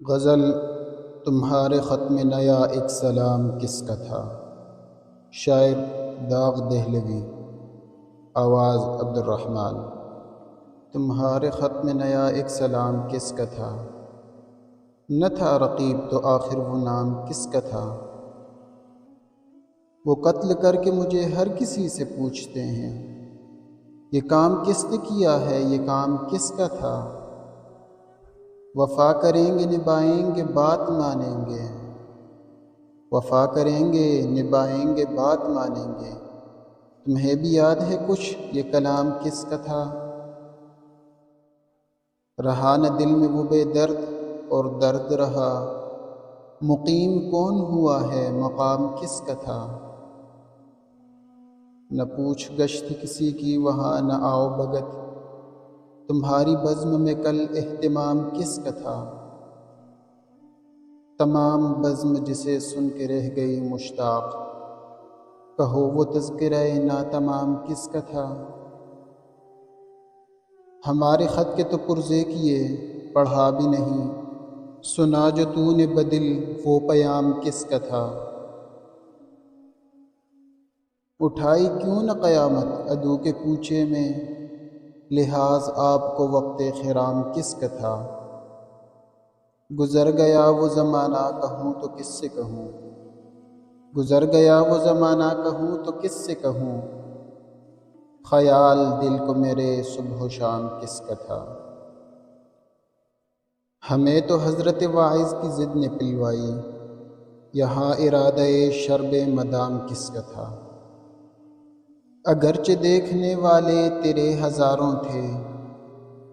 غزل تمہارے ختم نیا ایک سلام کس کا تھا؟ شاعر داغ دہلوی، آواز عبدالرحمن۔ تمہارے ختم نیا ایک سلام کس کا تھا؟ نہ تھا رقیب تو آخر وہ نام کس کا تھا؟ وہ قتل کر کے مجھے ہر کسی سے پوچھتے ہیں، یہ کام کس نے کیا ہے، یہ کام کس کا تھا؟ وفا کریں گے نبھائیں گے بات مانیں گے، وفا کریں گے نبھائیں گے بات مانیں گے، تمہیں بھی یاد ہے کچھ یہ کلام کس کا تھا؟ رہا نہ دل میں وہ بے درد اور درد رہا، مقیم کون ہوا ہے مقام کس کا تھا؟ نہ پوچھ گشت کسی کی وہاں نہ آؤ بھگت، تمہاری بزم میں کل اہتمام کس کا تھا؟ تمام بزم جسے سن کے رہ گئی مشتاق، کہو وہ تذکرہ ناتمام کس کا تھا؟ ہمارے خط کے تو پرزے کیے پڑھا بھی نہیں، سنا جو تو نے بدل وہ پیام کس کا تھا؟ اٹھائی کیوں نہ قیامت عدو کے کوچے میں، لحاظ آپ کو وقت خرام کس کا تھا؟ گزر گیا وہ زمانہ کہوں تو کس سے کہوں، گزر گیا وہ زمانہ کہوں تو کس سے کہوں، خیال دل کو میرے صبح و شام کس کا تھا؟ ہمیں تو حضرت واعظ کی ضد نے پلوائی، یہاں ارادہ شرب مدام کس کا تھا؟ اگرچہ دیکھنے والے تیرے ہزاروں تھے،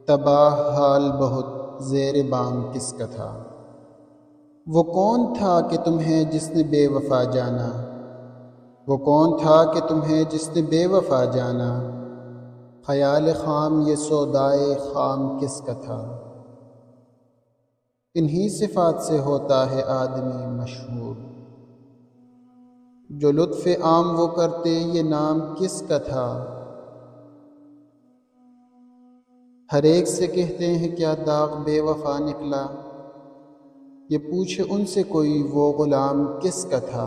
تباہ حال بہت زیر بام کس کا تھا؟ وہ کون تھا کہ تمہیں جس نے بے وفا جانا، وہ کون تھا کہ تمہیں جس نے بے وفا جانا، خیال خام یہ سودائے خام کس کا تھا؟ انہی صفات سے ہوتا ہے آدمی مشہور، جو لطف عام وہ کرتے یہ نام کس کا تھا؟ ہر ایک سے کہتے ہیں کیا داغ بے وفا نکلا، یہ پوچھے ان سے کوئی وہ غلام کس کا تھا؟